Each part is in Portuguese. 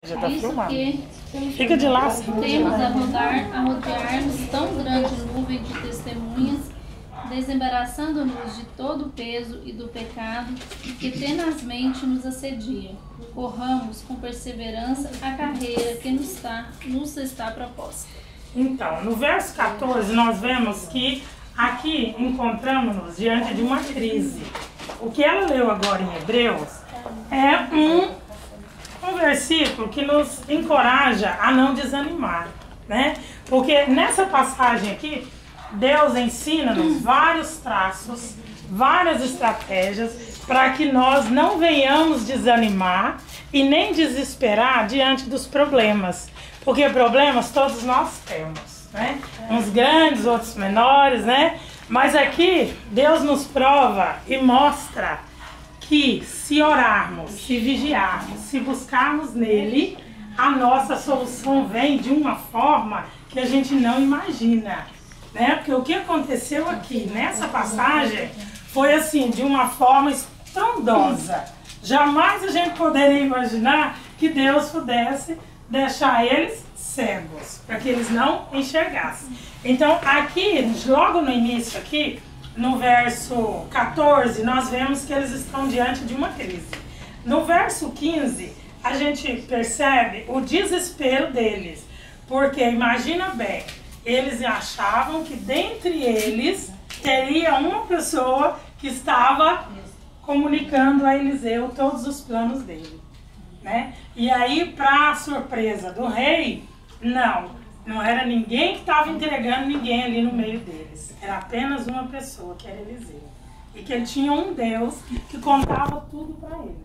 Já tá Visto filmado. que Fica de lá. temos a rodear-nos tão grande nuvem de testemunhas, desembaraçando-nos de todo o peso e do pecado que tenazmente nos assedia. Corramos com perseverança a carreira que nos está proposta. Então, no verso 14, nós vemos que aqui encontramos-nos diante de uma crise. O que ela leu agora em Hebreus é um versículo que nos encoraja a não desanimar, né? Porque nessa passagem aqui, Deus ensina-nos vários traços, várias estratégias para que nós não venhamos desanimar e nem desesperar diante dos problemas. Porque problemas todos nós temos, né? Uns grandes, outros menores, né? Mas aqui Deus nos prova e mostra que se orarmos, se vigiarmos, se buscarmos nele, a nossa solução vem de uma forma que a gente não imagina, né? Porque o que aconteceu aqui nessa passagem foi assim, de uma forma estrondosa. Jamais a gente poderia imaginar que Deus pudesse deixar eles cegos, para que eles não enxergassem. Então aqui, logo no início aqui, no verso 14, nós vemos que eles estão diante de uma crise. No verso 15, a gente percebe o desespero deles, porque imagina bem, eles achavam que dentre eles teria uma pessoa que estava comunicando a Eliseu todos os planos dele, né? E aí, para surpresa do rei, não era ninguém que estava entregando ninguém ali no meio deles. Era apenas uma pessoa, que era Eliseu. E que ele tinha um Deus que contava tudo para ele.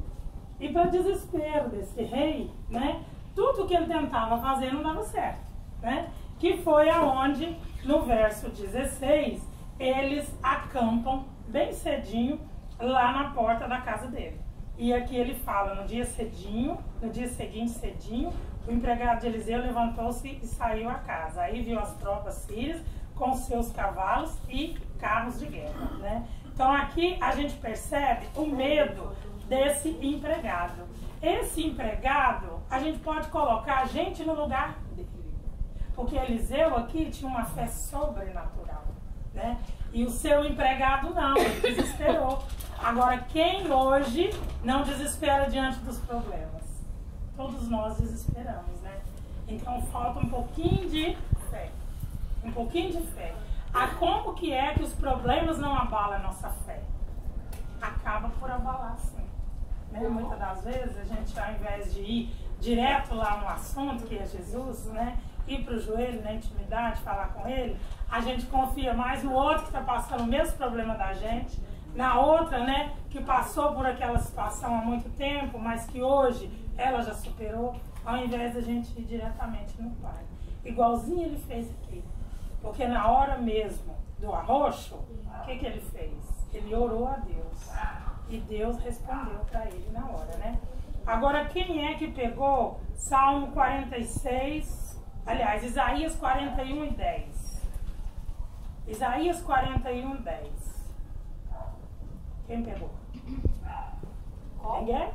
E para desespero desse rei, né, tudo que ele tentava fazer não dava certo, né? Que foi aonde, no verso 16, eles acampam bem cedinho lá na porta da casa dele. E aqui ele fala, no dia seguinte cedinho, o empregado de Eliseu levantou-se e saiu à casa. Aí viu as tropas sírias com seus cavalos e carros de guerra, né? Então aqui a gente percebe o medo desse empregado. Esse empregado, a gente pode colocar a gente no lugar dele. Porque Eliseu aqui tinha uma fé sobrenatural, né? E o seu empregado não, ele desesperou. Agora, quem hoje não desespera diante dos problemas? Todos nós desesperamos, né? Então falta um pouquinho de fé. Um pouquinho de fé. Como que é que os problemas não abalam a nossa fé? Acaba por abalar, sim. Né? Muitas das vezes a gente, ao invés de ir direto lá no assunto, que é Jesus, né? Ir para o joelho na intimidade, falar com ele, a gente confia mais no outro que está passando o mesmo problema da gente, na outra, né, que passou por aquela situação há muito tempo, mas que hoje ela já superou, ao invés da gente ir diretamente no Pai. Igualzinho ele fez aqui. Porque na hora mesmo do arroxo, o que ele fez? Ele orou a Deus. E Deus respondeu para ele na hora, né? Agora, quem é que pegou Salmo 46, aliás, Isaías 41 e 10? Isaías 41 e 10. Quem pegou? Ninguém?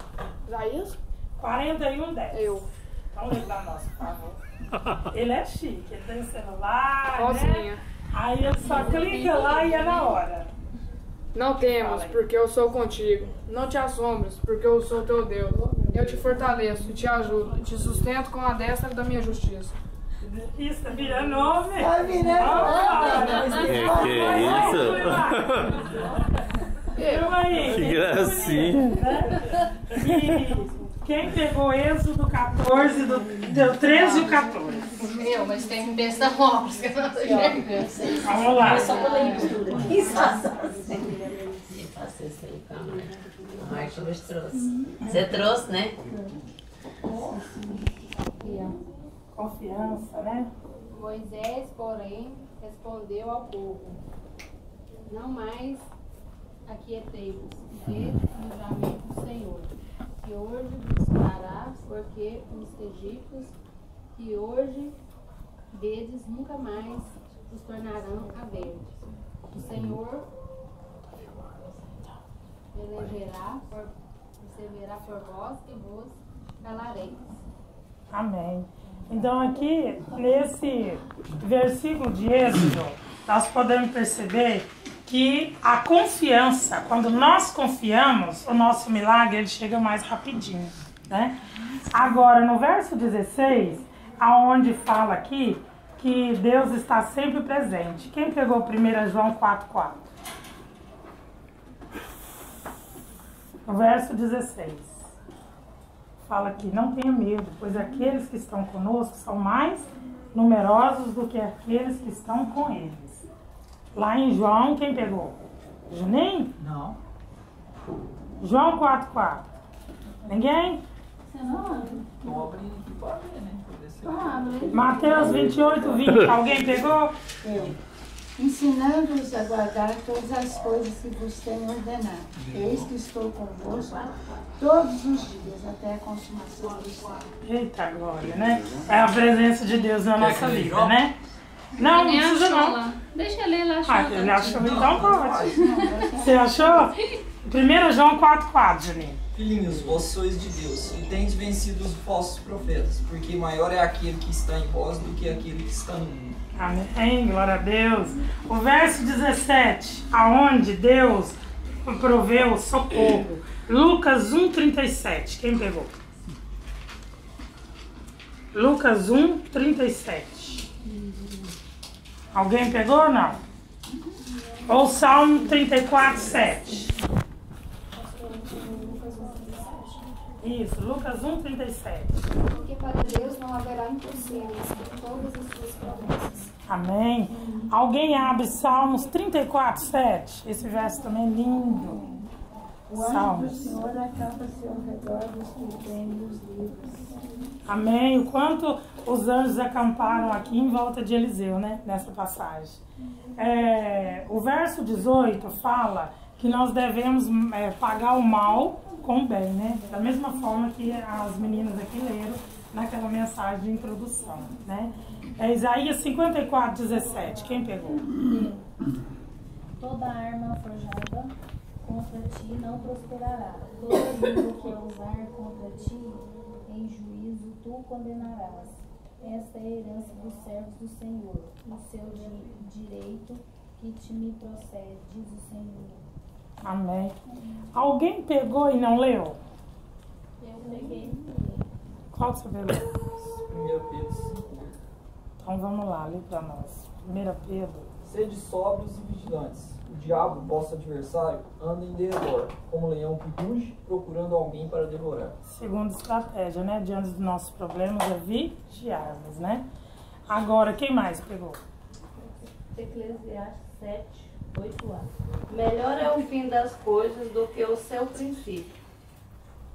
Isaías? 41 e 10. Eu. Então lê pra nós, por favor. Ele é chique, ele tem celular, Sozinha. né? Aí ele só clica lá e é na hora. Não temas, porque eu sou contigo. Não te assombres, porque eu sou teu Deus. Eu te fortaleço, te ajudo, te sustento com a destra da minha justiça. Isso, tá virando nome. Tá virando Que é isso? Viu aí? Que gracinha. E quem pegou Êxodo 14, deu 13 e o 14. Meu, mas tem que pensar obras que eu não tô enxergando. Vamos lá. Só pela leitura. Isso. Faça isso aí, calma. A Martins trouxe. Você trouxe, né? Confiança, né? Moisés, porém, respondeu ao povo: não mais aquietei-vos, vede o juramento do Senhor, que hoje vos fará, porque os egípcios que hoje vedes nunca mais os tornarão a ver. O Senhor perseverará por vós e vos calareis. Amém. Então aqui, nesse versículo de Êxodo, nós podemos perceber que a confiança, quando nós confiamos, o nosso milagre ele chega mais rapidinho, né? Agora, no verso 16, aonde fala aqui que Deus está sempre presente. Quem pegou 1 João 4,4? No verso 16. Fala aqui, não tenha medo, pois aqueles que estão conosco são mais numerosos do que aqueles que estão com eles. Lá em João, quem pegou? Juninho? Não. João 4,4. Ninguém? Você não? Estou abrindo aqui para ver, né? Mateus 28:20. Alguém pegou? Ensinando-os a guardar todas as coisas que vos tenho ordenado. Eis que estou convosco todos os dias, até a consumação do século. Eita glória, né? É a presença de Deus na nossa vida, né? Não, não precisa não. Lá. Deixa ele lá. Ele achou, então pode. Você achou? 1 João 4,4, Juninho. Filhinhos, vós sois de Deus, e tendes vencido os falsos profetas, porque maior é aquele que está em vós do que aquele que está no mundo. Amém, glória a Deus. O verso 17, aonde Deus proveu socorro. Lucas 1,37. Quem pegou? Lucas 1,37. Alguém pegou ou não? Ou Salmo 34,7. Isso, Lucas 1,37. Porque para Deus não haverá impossíveis por todas as suas promessas. Amém. Alguém abre Salmos 34,7. Esse verso também é lindo. O anjo do Salmos. Senhor acampa-se ao redor dos que temem os livros. Amém. O quanto os anjos acamparam aqui em volta de Eliseu, né? Nessa passagem. O verso 18 fala que nós devemos pagar o mal com o bem, né? Da mesma forma que as meninas aqui leram naquela mensagem de introdução, né? Isaías 54,17. Quem pegou? Toda arma forjada contra ti não prosperará. Toda língua que usar contra ti em juízo tu condenarás. Esta é a herança dos servos do Senhor, o seu direito que te me procede, diz o Senhor. Amém. Alguém pegou e não leu? Eu peguei. Qual que você pegou? 1 Pedro 5. Então vamos lá, lê para nós. 1 Pedro. Sede sóbrios e vigilantes. O diabo, vosso adversário, anda em derredor, como leão que ruge, procurando alguém para devorar. Segunda estratégia, né? Diante dos nossos problemas é vigiarmos, né? Agora, quem mais pegou? Eclesiastes 7, 8a. Melhor é o fim das coisas do que o seu princípio.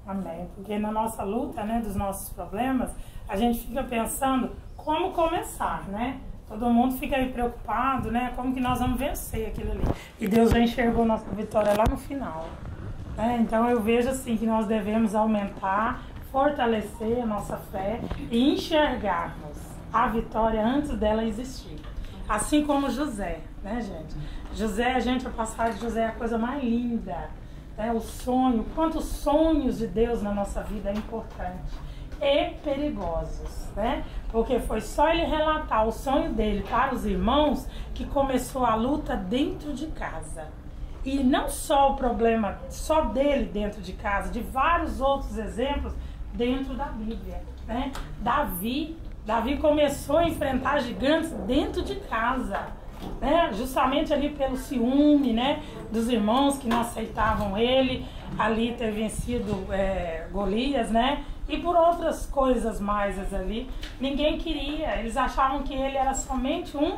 Amém. Porque na nossa luta, né, dos nossos problemas, a gente fica pensando como começar, né? Todo mundo fica aí preocupado, né? Como que nós vamos vencer aquilo ali. E Deus já enxergou nossa vitória lá no final. Né? Então eu vejo assim que nós devemos aumentar, fortalecer a nossa fé e enxergarmos a vitória antes dela existir. Assim como José, né, gente? José, a gente, a passagem de José é a coisa mais linda. Né? O sonho, quantos sonhos de Deus na nossa vida é importante. E perigosos, né? Porque foi só ele relatar o sonho dele para os irmãos que começou a luta dentro de casa. E não só o problema só dele dentro de casa, de vários outros exemplos dentro da Bíblia, né? Davi começou a enfrentar gigantes dentro de casa, né? Justamente ali pelo ciúme, né? Dos irmãos que não aceitavam ele ali ter vencido Golias, né? E por outras coisas mais ali, ninguém queria, eles achavam que ele era somente um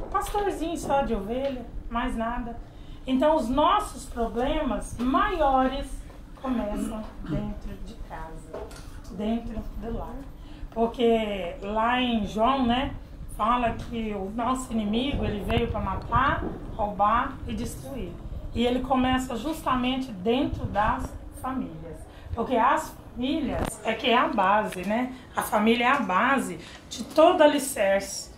pastorzinho só de ovelha, mais nada. Então os nossos problemas maiores começam dentro de casa, dentro do lar. Porque lá em João, né, fala que o nosso inimigo, ele veio para matar, roubar e destruir. E ele começa justamente dentro das famílias. Porque as famílias que é a base, né? A família é a base de todo alicerce.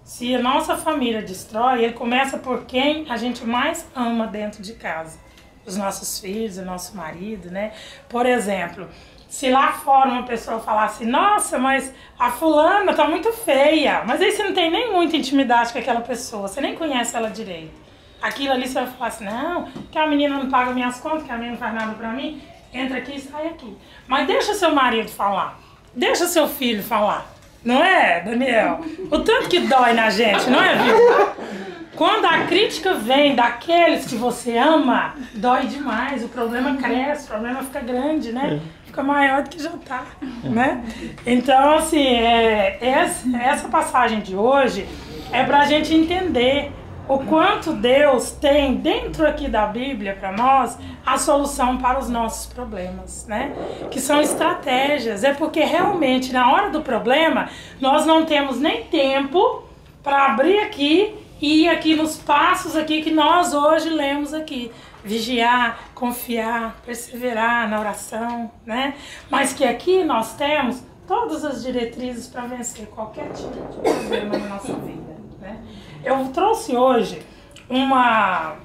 Se a nossa família destrói, ele começa por quem a gente mais ama dentro de casa. Os nossos filhos, o nosso marido, né? Por exemplo, Se lá fora uma pessoa falasse, nossa, mas a fulana tá muito feia, mas aí você não tem nem muita intimidade com aquela pessoa, você nem conhece ela direito. Aquilo ali você vai falar assim, não, que a menina não paga minhas contas, que a menina não faz nada pra mim, entra aqui e sai aqui. Mas deixa seu marido falar, deixa seu filho falar, não é, Daniel? O tanto que dói na gente, não é, viu? Quando a crítica vem daqueles que você ama, dói demais, o problema cresce, o problema fica grande, né? Fica maior do que já tá, né? Então, assim, essa passagem de hoje é pra gente entender o quanto Deus tem dentro aqui da Bíblia para nós a solução para os nossos problemas, né? Que são estratégias, é porque realmente na hora do problema nós não temos nem tempo para abrir aqui e ir aqui nos passos aqui que nós hoje lemos aqui. Vigiar, confiar, perseverar na oração, né? Mas que aqui nós temos todas as diretrizes para vencer qualquer tipo de problema na nossa vida, né? Eu trouxe hoje uma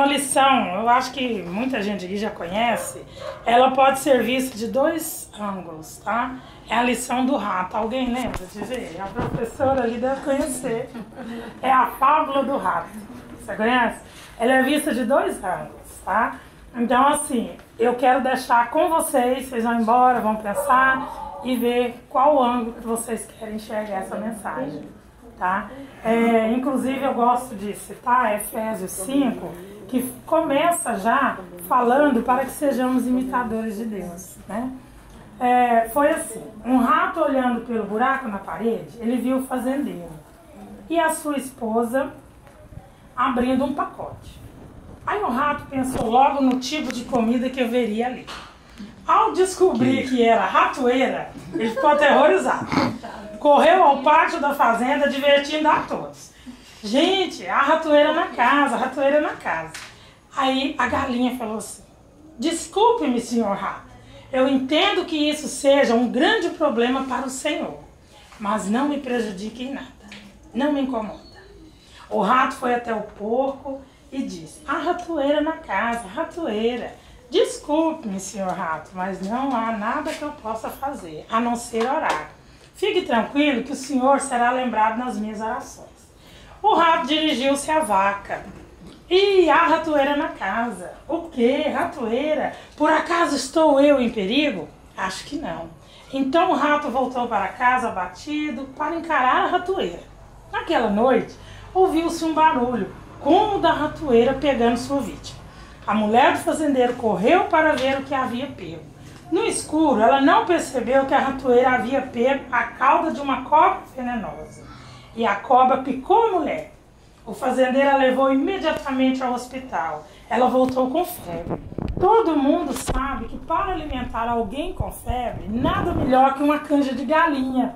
lição, eu acho que muita gente aqui já conhece, ela pode ser vista de dois ângulos, tá? É a lição do rato. Alguém lembra de ver? A professora ali deve conhecer. É a fábula do rato. Você conhece? Ela é vista de dois ângulos, tá? Então, assim, eu quero deixar com vocês vão embora, vão pensar e ver qual ângulo que vocês querem enxergar essa mensagem, tá? Inclusive, eu gosto de citar Efésios 5, que começa já falando para que sejamos imitadores de Deus, né? Foi assim, um rato olhando pelo buraco na parede, ele viu o fazendeiro e a sua esposa abrindo um pacote. Aí o rato pensou logo no tipo de comida que haveria ali. Ao descobrir que era ratoeira, ele ficou aterrorizado. Correu ao pátio da fazenda, divertindo a todos. Gente, a ratoeira na casa, a ratoeira na casa. Aí a galinha falou assim, desculpe-me, senhor rato. Eu entendo que isso seja um grande problema para o senhor, mas não me prejudique em nada, não me incomoda. O rato foi até o porco e disse, a ratoeira na casa, ratoeira, desculpe-me, senhor rato, mas não há nada que eu possa fazer, a não ser orar. Fique tranquilo que o senhor será lembrado nas minhas orações. O rato dirigiu-se à vaca. E a ratoeira na casa. O quê? Ratoeira? Por acaso estou eu em perigo? Acho que não. Então o rato voltou para casa abatido para encarar a ratoeira. Naquela noite, ouviu-se um barulho, como o da ratoeira pegando sua vítima. A mulher do fazendeiro correu para ver o que havia pego. No escuro, ela não percebeu que a ratoeira havia pego a cauda de uma cobra venenosa. E a cobra picou a mulher. O fazendeiro a levou imediatamente ao hospital. Ela voltou com febre. Todo mundo sabe que para alimentar alguém com febre, nada melhor que uma canja de galinha.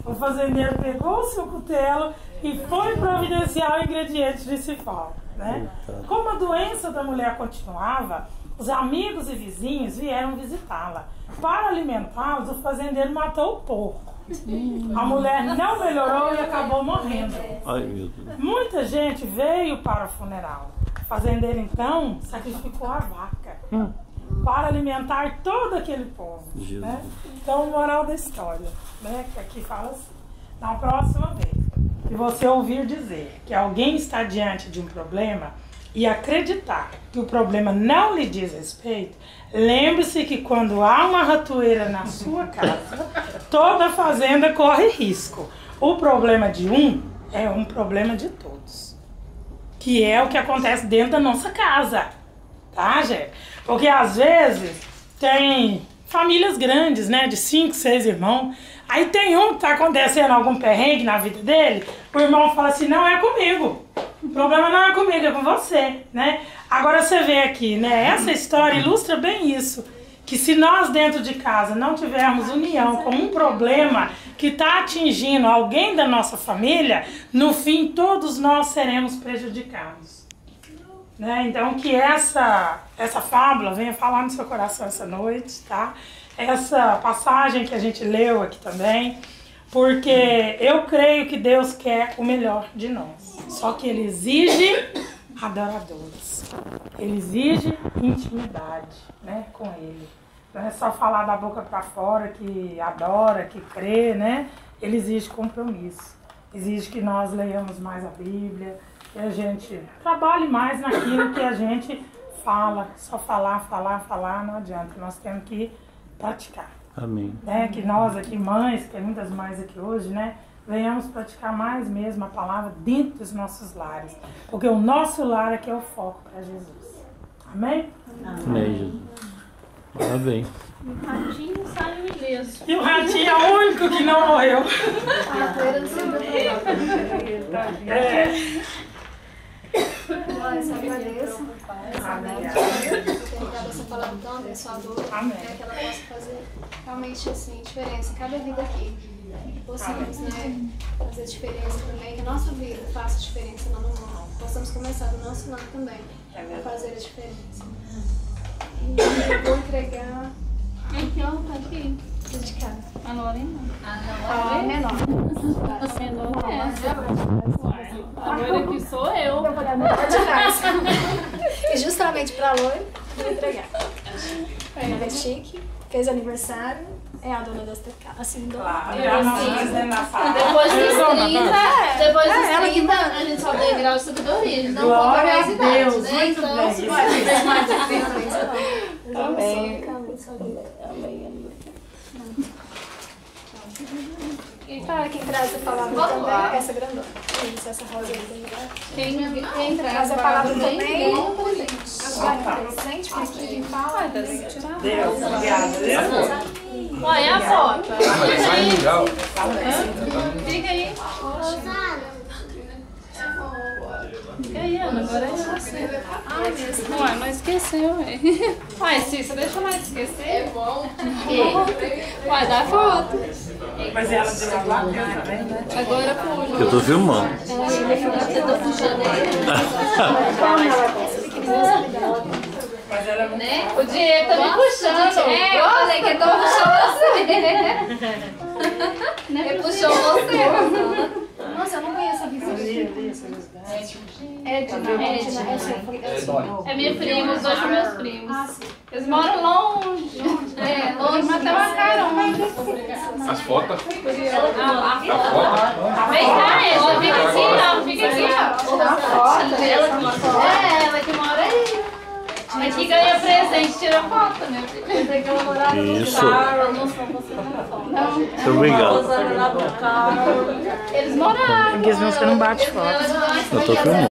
O fazendeiro pegou o seu cutelo e foi providenciar o ingrediente principal, né? Como a doença da mulher continuava, os amigos e vizinhos vieram visitá-la. Para alimentá-los, o fazendeiro matou o porco. A mulher não melhorou e acabou morrendo. Ai, meu Deus. Muita gente veio para o funeral. O fazendeiro, então, sacrificou a vaca para alimentar todo aquele povo, né? Então, moral da história, né? Que aqui fala assim, na próxima vez que você ouvir dizer que alguém está diante de um problema e acreditar que o problema não lhe diz respeito, lembre-se que quando há uma ratoeira na sua casa, toda a fazenda corre risco. O problema de um é um problema de todos. Que é o que acontece dentro da nossa casa. Tá, gente? Porque às vezes tem famílias grandes, né? De 5, 6 irmãos. Aí tem um que tá acontecendo algum perrengue na vida dele, o irmão fala assim, não é comigo. O problema não é comigo, é com você, né? Agora você vê aqui, né? Essa história ilustra bem isso. Que se nós dentro de casa não tivermos união com um problema que está atingindo alguém da nossa família, no fim todos nós seremos prejudicados. Né? Então que essa fábula venha falar no seu coração essa noite, tá? Essa passagem que a gente leu aqui também, porque eu creio que Deus quer o melhor de nós. Só que Ele exige adoradores. Ele exige intimidade, né, com Ele. Não é só falar da boca para fora que adora, que crê, né? Ele exige compromisso. Exige que nós leiamos mais a Bíblia, que a gente trabalhe mais naquilo que a gente fala. Só falar não adianta. Nós temos que praticar. Amém. Né? Que nós aqui, mães, tem muitas mães aqui hoje, né? Venhamos praticar mais mesmo a palavra dentro dos nossos lares. Porque o nosso lar é que é o foco para Jesus. Amém? Amém, Jesus. Parabéns. O ratinho saiu ileso. E o ratinho é o único que não morreu. Glória, agradeço. Obrigada essa palavra tão abençoadora. Que ela possa fazer realmente assim, diferença em cada vida aqui. Que possamos, né, fazer diferença também, que a nossa vida faça diferença lá no mundo. Possamos começar do nosso lado também a fazer a diferença. E eu vou entregar. Então, tá aqui. Dedicada. A Lorena? A menor. A menor é essa. Agora que sou eu. Eu vou dar a menor de trás. E justamente pra Lore, vou entregar. Ela é chique, fez aniversário, é a dona desta casa. Assim, Já nós fazendo na sala. Depois dos 30, a gente só tem grau de sabedoria. A gente não conta mais idade, né? Então, bem. Amém. E para quem traz a palavra também, essa grandona. Isso, essa rosa aí. Quem traz a palavra também. Presente, porque quem fala. Deus, obrigada. Olha a foto. Fica aí. Fica aí, Ana. Agora é você. Ai, mesmo. Ué, mas esqueceu, ué. Ué, Cícera, deixa eu lá esquecer. É bom. Ué, dá foto. Mas ela deu a lá também, né? Agora puxa. Que eu tô filmando. Mas ela não... Né? O Diego tá me puxando. É, eu falei que ele tava puxando você. Ele puxou você. Nossa, eu não conheço a visão. É minha prima, os dois são meus primos. Eles moram longe. É, longe, mas tem uma carona. As fotos? A foto? Vem cá, ela fica assim, não, fica aqui, ó. Ela que mora aí. Aqui ganha presente, tira foto, né? Isso. Muito obrigado. Eles moraram. Porque senão você não bate foto. Eu tô filmando.